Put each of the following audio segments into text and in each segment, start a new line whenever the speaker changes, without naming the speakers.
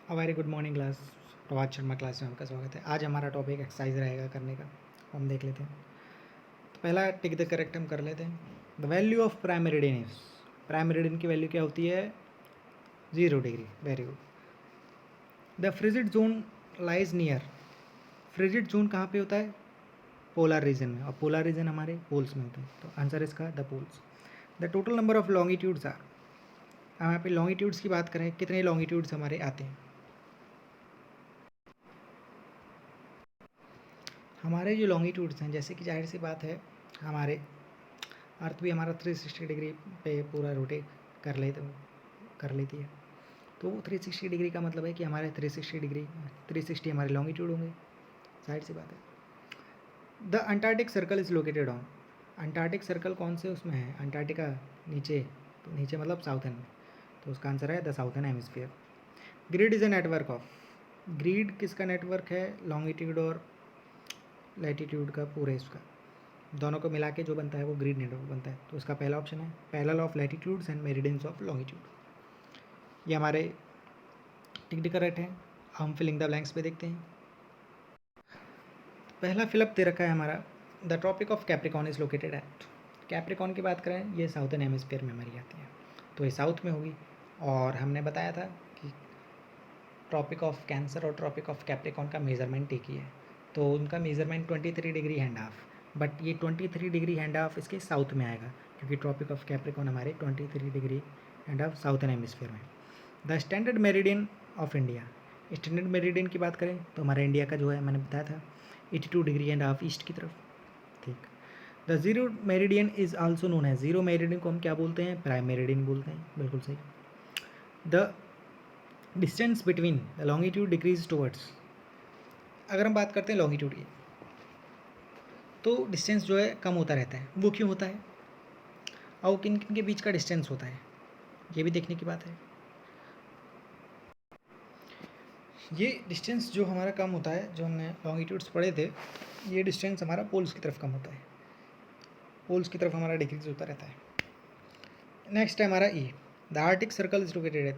Very good morning class. Prabhat Sharma class में आपका स्वागत है। आज हमारा टॉपिक एक्सरसाइज रहेगा करने का। हम देख लेते हैं। तो पहला टिक द करेक्ट हम कर लेते हैं। The value of prime meridian is, prime meridian की वैल्यू क्या होती है? 0 degree. Very good. The frigid zone lies near, frigid zone कहाँ पे होता है? पोलर रीजन में, और पोलर रीजन हमारे पोल्स में होते हैं। तो आंसर इसका the poles. The total number of longitudes are, हम यहाँ पे लॉन्गिट्यूड्स की बात करें, कितने लॉन्गिट्यूड्स हमारे आते हैं? हमारे जो लॉन्गिट्यूड्स हैं, जैसे कि जाहिर सी बात है, हमारे अर्थ भी हमारा 360 डिग्री पे पूरा रोटेट कर लेती है। तो 360 डिग्री का मतलब है कि हमारे 360 हमारे लॉन्गिट्यूड होंगे, जाहिर सी बात है। The Antarctic circle is located on, Antarctic circle कौन से उसमें है? अंटार्कटिका नीचे, तो नीचे मतलब साउथर्न में, तो उसका आंसर है the southern hemisphere. Grid is a network of, grid किसका नेटवर्क है? लॉन्गिट्यूड और लैटिट्यूड का, पूरे इसका दोनों को मिला के जो बनता है वो ग्रिड नेटवर्क बनता है। तो इसका पहला ऑप्शन है parallel of latitudes and meridians of longitude. ये हमारे टिक करेक्ट है। हम फिलिंग द ब्लैंक्स पे देखते हैं। पहला फिलअप दे रखा है हमारा, the tropic of Capricorn is located at, Capricorn की बात करें, ये साउथर्न हेमिस्फीयर में हमारी आती है, तो ये साउथ में होगी। और हमने बताया था कि ट्रॉपिक ऑफ कैंसर और ट्रॉपिक ऑफ कैप्रिकॉन का मेजरमेंट एक ही है, तो उनका measurement 23 degree and half, but ये 23 डिग्री हैंड हाफ इसके साउथ में आएगा, क्योंकि ट्रॉपिक ऑफ कैप्रिकॉन हमारे 23 degree and half southern hemisphere में। The standard meridian of India, standard meridian की बात करें तो हमारा इंडिया का जो है, मैंने बताया था 82 डिग्री एंड हाफ ईस्ट की तरफ। ठीक। The zero meridian is also known है, जीरो मेरिडियन को हम क्या बोलते हैं? प्राइम मेरिडियन बोलते हैं, बिल्कुल सही। The distance between the longitude decrease towards, अगर हम बात करते हैं लॉन्गिट्यूड की, तो डिस्टेंस जो है कम होता रहता है, वो क्यों होता है? और किन किन के बीच का डिस्टेंस होता है, ये भी देखने की बात है। ये डिस्टेंस जो हमारा कम होता है, जो हमने लॉन्गिट्यूड्स पढ़े थे, ये डिस्टेंस हमारा पोल्स की तरफ कम होता है, पोल्स की तरफ हमारा डिक्रीज होता रहता है। नेक्स्ट है हमारा E, the Arctic Circle is located at,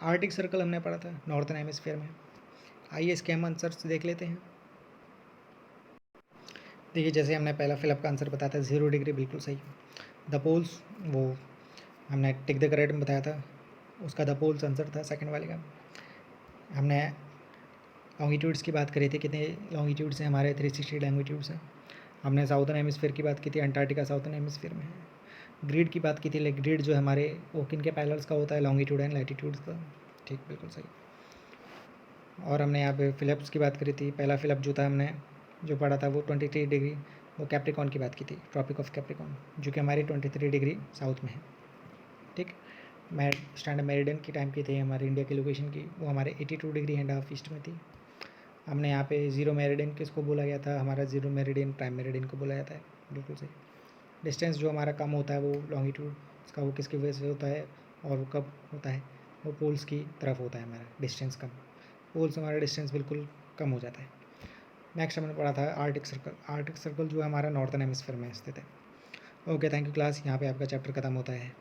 Arctic Circle हमने पढ़ा था नॉर्थन हेमिस्फीयर में। आइए इसके हम आंसर्स देख लेते हैं। देखिए, जैसे हमने पहला फिलअप का आंसर बताया था 0 डिग्री, बिल्कुल सही। द पोल्स, वो हमने टिक द करेक्ट में बताया था, उसका द पोल्स आंसर था सेकंड वाले का। हमने लॉन्गिट्यूड्स की बात करी थी, कितने लॉन्गिट्यूड्स हैं हमारे? 360 लॉन्गिट्यूड्स हैं। हमने साउथर्न हेमिस्फीयर की बात की थी, अंटार्कटिका साउथर्न हेमिस्फीयर में है। ग्रिड की बात की थी, लेकिन ग्रिड जो हमारे वो किन के पैरेलल्स का होता है? लॉन्गिट्यूड एंड लैटिट्यूड्स का। ठीक, बिल्कुल सही। और हमने यहाँ पे फिलअप्स की बात करी थी, पहला फिलअप जो था हमने जो पढ़ा था वो 23 डिग्री, वो कैप्रिकॉन की बात की थी, ट्रॉपिक ऑफ कैप्रिकॉन, जो कि हमारी 23 डिग्री साउथ में है। ठीक। स्टैंडर्ड मेरिडियन की टाइम की थी हमारे इंडिया की लोकेशन की, वो हमारे 82 डिग्री एंड हाफ ईस्ट में थी। हमने यहाँ पे जीरो मेरिडियन किसको बोला गया था? हमारा जीरो मेरिडियन प्राइम मेरिडियन को बोला जाता है, बिल्कुल सही। डिस्टेंस जो हमारा कम होता है वो लॉन्गिट्यूड का, वो किसकी वजह से होता है और वो कब होता है? वो पोल्स की तरफ होता है हमारा डिस्टेंस कम, पोल्स हमारा डिस्टेंस बिल्कुल कम हो जाता है। नेक्स्ट हमने पढ़ा था आर्टिक सर्कल, आर्टिक सर्कल जो है हमारा नॉर्थन हेमिस्फीयर में स्थित है। ओके, थैंक यू क्लास, यहाँ पे आपका चैप्टर खत्म होता है।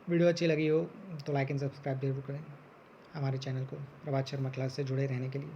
वीडियो अच्छी लगी हो तो लाइक एंड सब्सक्राइब जरूर करें हमारे चैनल को प्रभात शर्मा क्लास से जुड़े रहने के लिए।